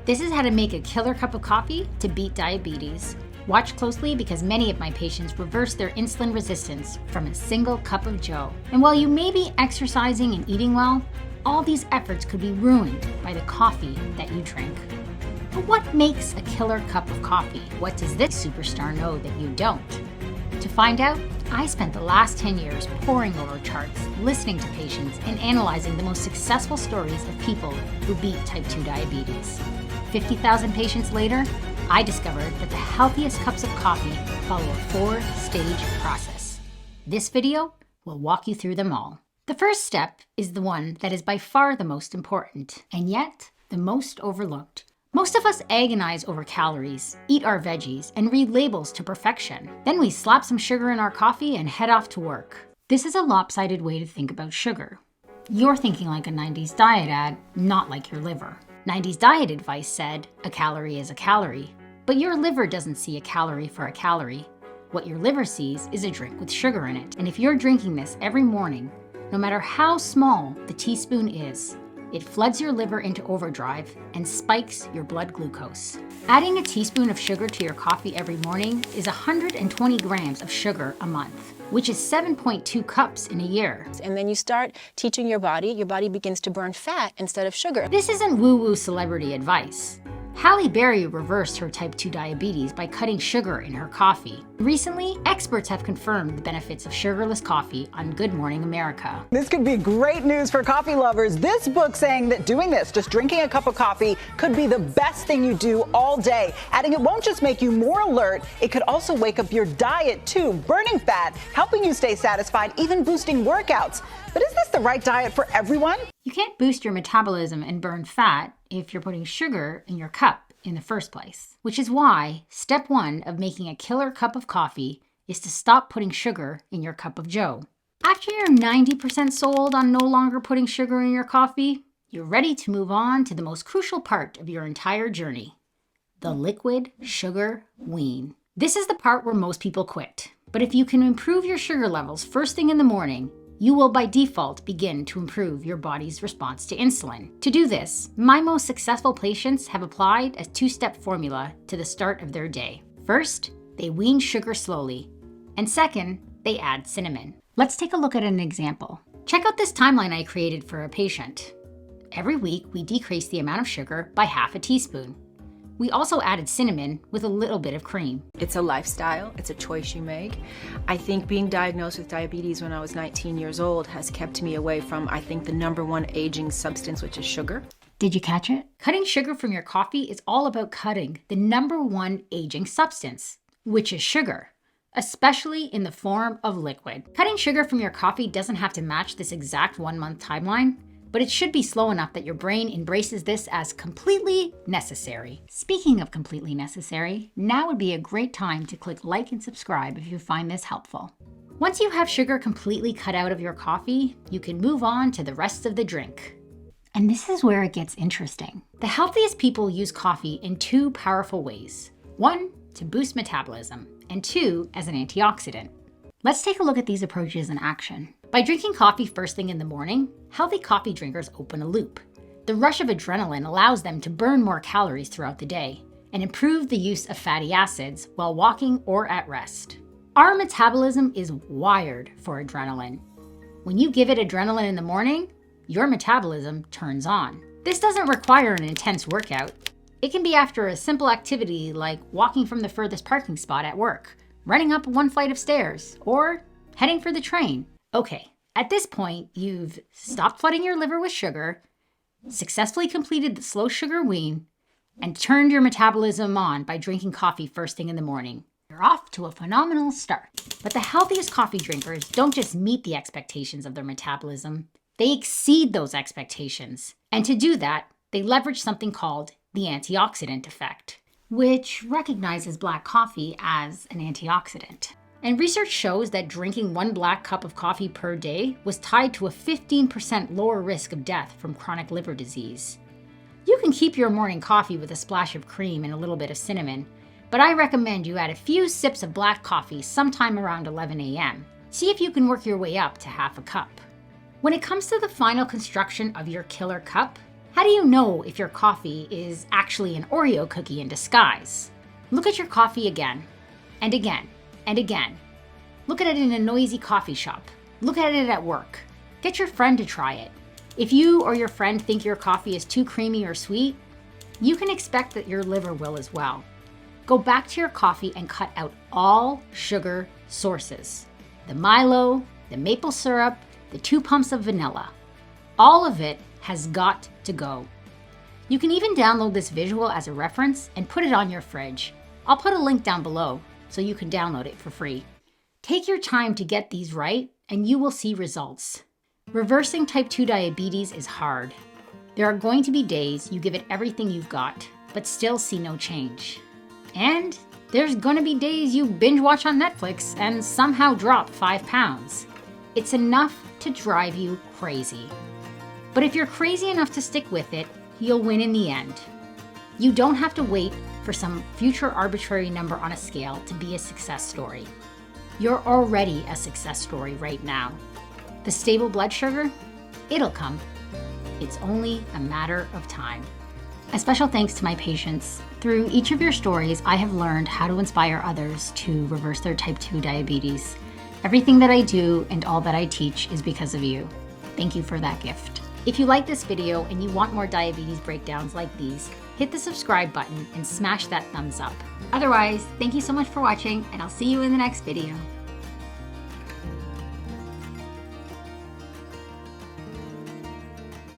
This is how to make a killer cup of coffee to beat diabetes. Watch closely because many of my patients reverse their insulin resistance from a single cup of joe. And while you may be exercising and eating well, all these efforts could be ruined by the coffee that you drink. But what makes a killer cup of coffee? What does this superstar know that you don't? To find out, I spent the last 10 years poring over charts, listening to patients, and analyzing the most successful stories of people who beat type 2 diabetes. 50,000 patients later, I discovered that the healthiest cups of coffee follow a 4-stage process. This video will walk you through them all. The first step is the one that is by far the most important, and yet the most overlooked. Most of us agonize over calories, eat our veggies, and read labels to perfection. Then we slap some sugar in our coffee and head off to work. This is a lopsided way to think about sugar. You're thinking like a 90s diet ad, not like your liver. 90s diet advice said, a calorie is a calorie. But your liver doesn't see a calorie for a calorie. What your liver sees is a drink with sugar in it. And if you're drinking this every morning, no matter how small the teaspoon is, it floods your liver into overdrive and spikes your blood glucose. Adding a teaspoon of sugar to your coffee every morning is 120 grams of sugar a month, which is 7.2 cups in a year. And then you start teaching your body begins to burn fat instead of sugar. This isn't woo-woo celebrity advice. Halle Berry reversed her type 2 diabetes by cutting sugar in her coffee. Recently, experts have confirmed the benefits of sugarless coffee on Good Morning America. This could be great news for coffee lovers. This book saying that doing this, just drinking a cup of coffee, could be the best thing you do all day. Adding it won't just make you more alert, it could also wake up your diet too, burning fat, helping you stay satisfied, even boosting workouts. But is this the right diet for everyone? You can't boost your metabolism and burn fat if you're putting sugar in your cup in the first place. Which is why step 1 of making a killer cup of coffee is to stop putting sugar in your cup of joe. After you're 90% sold on no longer putting sugar in your coffee, you're ready to move on to the most crucial part of your entire journey, the liquid sugar wean. This is the part where most people quit. But if you can improve your sugar levels first thing in the morning, you will by default begin to improve your body's response to insulin. To do this, my most successful patients have applied a 2-step formula to the start of their day. First, they wean sugar slowly, and second, they add cinnamon. Let's take a look at an example. Check out this timeline I created for a patient. Every week, we decrease the amount of sugar by half a teaspoon. We also added cinnamon with a little bit of cream. It's a lifestyle, it's a choice you make. I think being diagnosed with diabetes when I was 19 years old has kept me away from, I think, the #1 aging substance, which is sugar. Did you catch it? Cutting sugar from your coffee is all about cutting the #1 aging substance, which is sugar, especially in the form of liquid. Cutting sugar from your coffee doesn't have to match this exact 1-month timeline, but it should be slow enough that your brain embraces this as completely necessary. Speaking of completely necessary, now would be a great time to click like and subscribe if you find this helpful. Once you have sugar completely cut out of your coffee, you can move on to the rest of the drink. And this is where it gets interesting. The healthiest people use coffee in 2 powerful ways. 1, to boost metabolism, and 2, as an antioxidant. Let's take a look at these approaches in action. By drinking coffee first thing in the morning, healthy coffee drinkers open a loop. The rush of adrenaline allows them to burn more calories throughout the day and improve the use of fatty acids while walking or at rest. Our metabolism is wired for adrenaline. When you give it adrenaline in the morning, your metabolism turns on. This doesn't require an intense workout. It can be after a simple activity like walking from the furthest parking spot at work, running up 1 flight of stairs, or heading for the train. Okay, at this point, you've stopped flooding your liver with sugar, successfully completed the slow sugar wean, and turned your metabolism on by drinking coffee first thing in the morning. You're off to a phenomenal start. But the healthiest coffee drinkers don't just meet the expectations of their metabolism, they exceed those expectations. And to do that, they leverage something called the antioxidant effect, which recognizes black coffee as an antioxidant. And research shows that drinking 1 black cup of coffee per day was tied to a 15% lower risk of death from chronic liver disease. You can keep your morning coffee with a splash of cream and a little bit of cinnamon, but I recommend you add a few sips of black coffee sometime around 11 a.m. See if you can work your way up to half a cup. When it comes to the final construction of your killer cup, How do you know if your coffee is actually an Oreo cookie in disguise? Look at your coffee again, and again, and again. Look at it in a noisy coffee shop. Look at it at work. Get your friend to try it. If you or your friend think your coffee is too creamy or sweet, you can expect that your liver will as well. Go back to your coffee and cut out all sugar sources. The Milo, the maple syrup, the 2 pumps of vanilla. All of it has got to go. You can even download this visual as a reference and put it on your fridge. I'll put a link down below so you can download it for free. Take your time to get these right and you will see results. Reversing type 2 diabetes is hard. There are going to be days you give it everything you've got, but still see no change. And there's gonna be days you binge watch on Netflix and somehow drop 5 pounds. It's enough to drive you crazy. But if you're crazy enough to stick with it, you'll win in the end. You don't have to wait for some future arbitrary number on a scale to be a success story. You're already a success story right now. The stable blood sugar, it'll come. It's only a matter of time. A special thanks to my patients. Through each of your stories, I have learned how to inspire others to reverse their type 2 diabetes. Everything that I do and all that I teach is because of you. Thank you for that gift. If you like this video and you want more diabetes breakdowns like these, hit the subscribe button and smash that thumbs up. Otherwise, thank you so much for watching and I'll see you in the next video.